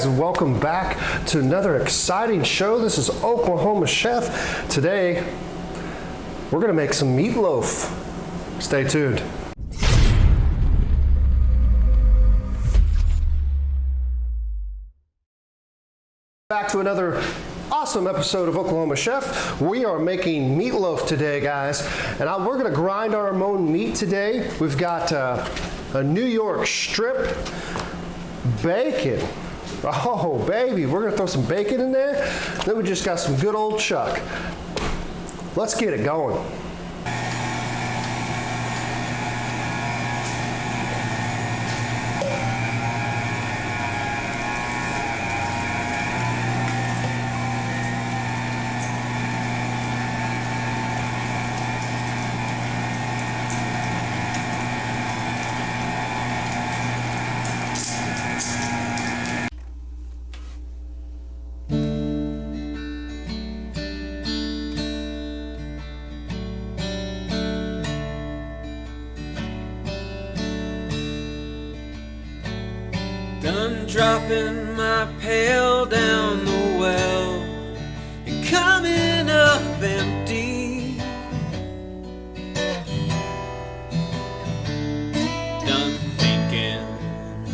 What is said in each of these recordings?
Welcome back to another exciting show. This is Oklahoma Chef. Today, we're gonna make some meatloaf. Stay tuned. Back to another awesome episode of Oklahoma Chef. We are making meatloaf today, guys. And we're gonna grind our own meat today. We've got a New York strip, bacon. Oh, baby, we're gonna throw some bacon in there. Then we just got some good old chuck. Let's get it going. Done dropping my pail down the well and coming up empty. Done thinking,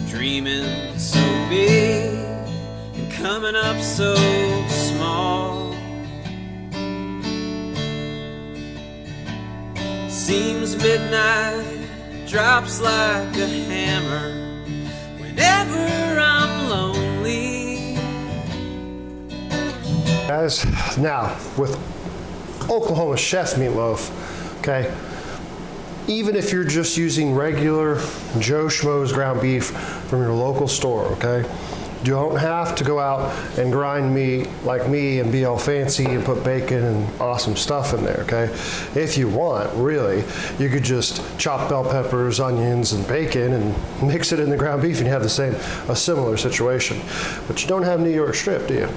dreaming so big and coming up so small. Seems midnight drops like a hammer whenever I'm lonely. Guys, now with Oklahoma Chef meatloaf, okay, even if you're just using regular Joe Schmo's ground beef from your local store, okay, you don't have to go out and grind meat like me and be all fancy and put bacon and awesome stuff in there, okay? If you want, really, you could just chop bell peppers, onions, and bacon and mix it in the ground beef and you have a similar situation. But you don't have New York strip, do you?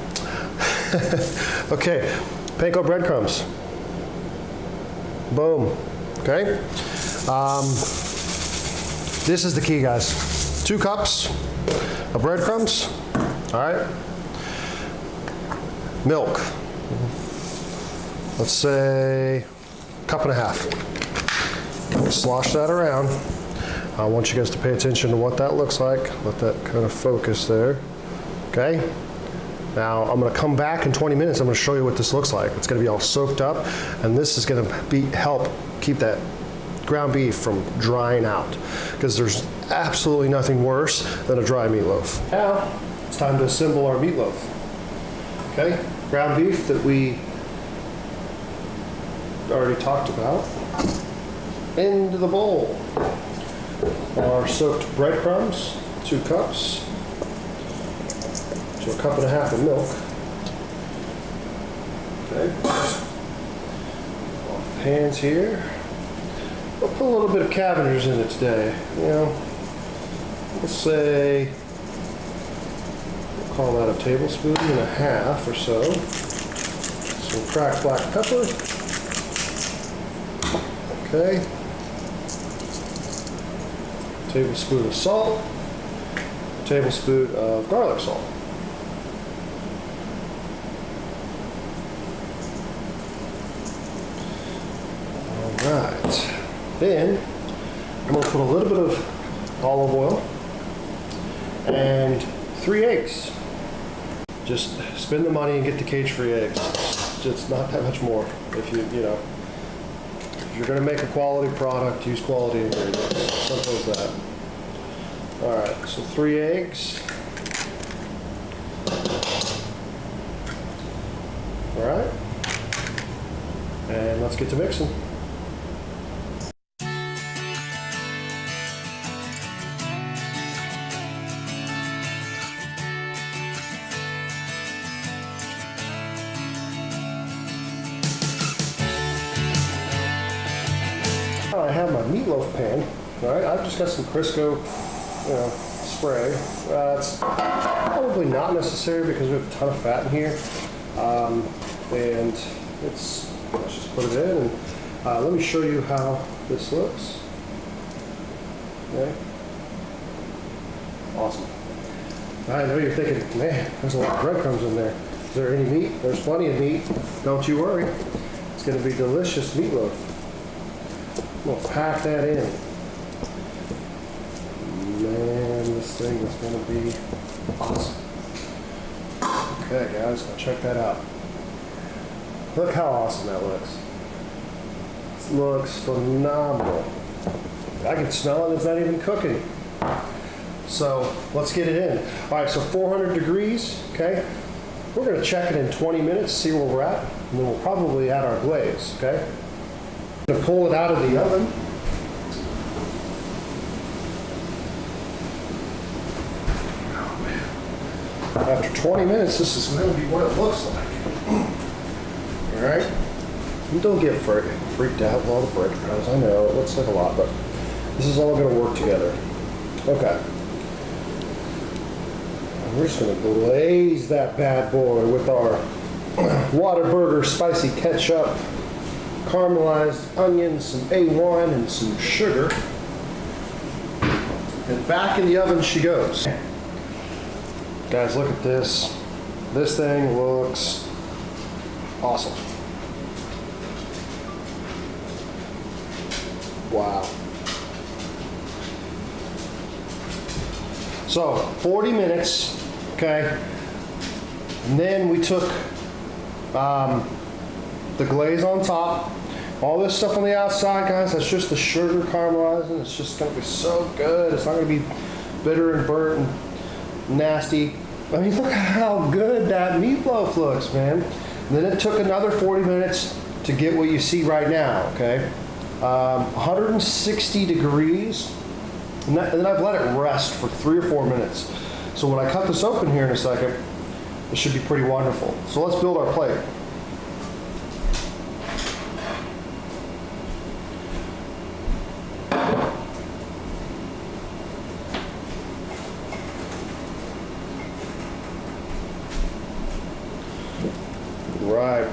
Okay, panko breadcrumbs. Boom, okay? This is the key, guys. 2 cups of breadcrumbs, all right? Milk, let's say 1.5 cups. Slosh that around. I want you guys to pay attention to what that looks like. Let that kind of focus there, okay? Now, I'm gonna come back in 20 minutes. I'm gonna show you what this looks like. It's gonna be all soaked up, and this is gonna help keep that ground beef from drying out, because there's absolutely nothing worse than a dry meatloaf. Now, it's time to assemble our meatloaf. Okay, ground beef that we already talked about, into the bowl. Our soaked breadcrumbs, 2 cups, to 1.5 cups of milk. Okay, off the pans here. We'll put a little bit of Cavender's in it today. You know, let's say, we'll call that a 1.5 tablespoons or so. Some cracked black pepper. Okay. 1 tablespoon of salt. 1 tablespoon of garlic salt. All right. Then I'm going to put a little bit of olive oil and 3 eggs. Just spend the money and get the cage-free eggs. It's not that much more. If if you're going to make a quality product, use quality ingredients. Simple as that. All right, so 3 eggs. All right, and let's get to mixing. I have my meatloaf pan. All right, I've just got some Crisco, spray. It's probably not necessary because we have a ton of fat in here, and let's just put it in. And let me show you how this looks. Okay, awesome. I know you're thinking, man, there's a lot of breadcrumbs in there. Is there any meat? There's plenty of meat. Don't you worry. It's going to be delicious meatloaf. We'll pack that in. Man, this thing is going to be awesome. Okay, guys, now check that out. Look how awesome that looks. This looks phenomenal. I can smell it. It's not even cooking. So let's get it in. All right, so 400 degrees, okay? We're gonna check it in 20 minutes, see where we're at, and then we'll probably add our glaze, okay? I'm gonna pull it out of the oven. Oh, man. After 20 minutes, this is gonna be what it looks like. All right? And don't get freaked out with all the breadcrumbs. I know, it looks like a lot, but this is all gonna work together. Okay. We're just going to glaze that bad boy with our Whataburger spicy ketchup, caramelized onions, some A1, and some sugar. And back in the oven she goes. Guys, look at this. This thing looks awesome. Wow. So, 40 minutes. Okay, and then we took the glaze on top. All this stuff on the outside, guys, that's just the sugar caramelizing. It's just going to be so good. It's not going to be bitter and burnt and nasty. I mean, look how good that meatloaf looks, man. And then it took another 40 minutes to get what you see right now, okay? 160 degrees, and then I've let it rest for 3 or 4 minutes. So when I cut this open here in a second, it should be pretty wonderful. So let's build our plate. Right.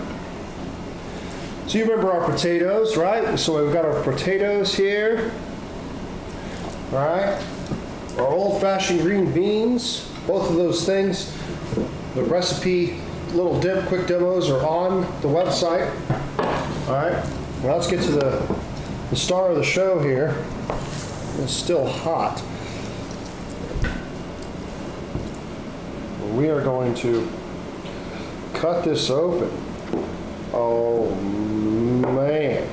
So you remember our potatoes, right? So we've got our potatoes here. All right. Our old-fashioned green beans, both of those things, the recipe, little quick demos are on the website. All right, now let's get to the star of the show here. It's still hot. We are going to cut this open. Oh, man.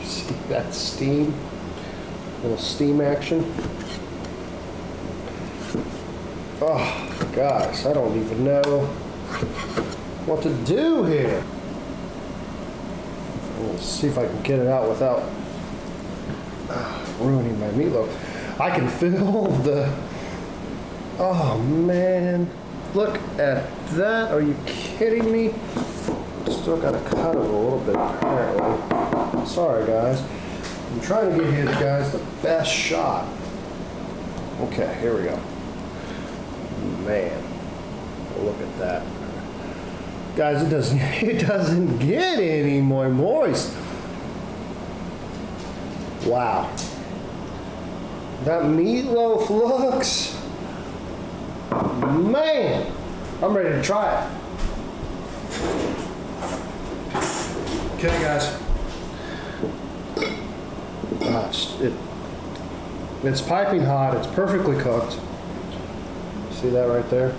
See that steam? Little steam action. Oh, guys, I don't even know what to do here. Let's see if I can get it out without ruining my meatloaf. I can feel the, oh man, look at that. Are you kidding me? Still got to cut it a little bit apparently. Sorry, guys. I'm trying to give you guys the best shot. Okay, here we go. Man, look at that. Guys, it doesn't get any more moist. Wow. That meatloaf looks, man, I'm ready to try it. Okay, guys. It's piping hot. It's perfectly cooked. See that right there?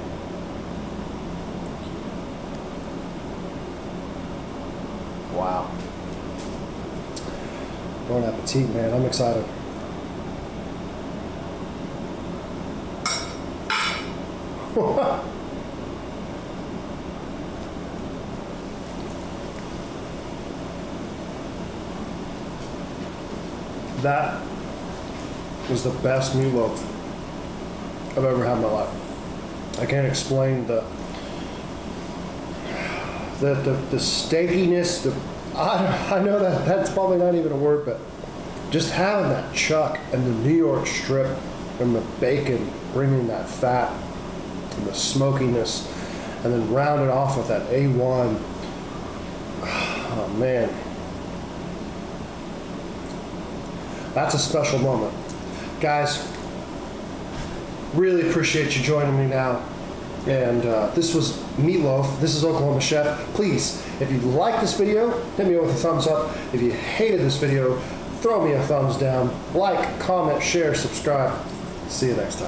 Wow. Bon appetit, man. I'm excited. That is the best meatloaf I've ever had in my life. I can't explain the steakiness. I know that's probably not even a word, but just having that chuck and the New York strip and the bacon bringing that fat and the smokiness, and then round it off with that A1. Oh man, that's a special moment, guys. Really appreciate you joining me now. And this was Meatloaf. This is Oklahoma Chef. Please, if you liked this video, hit me with a thumbs up. If you hated this video, throw me a thumbs down. Like, comment, share, subscribe. See you next time.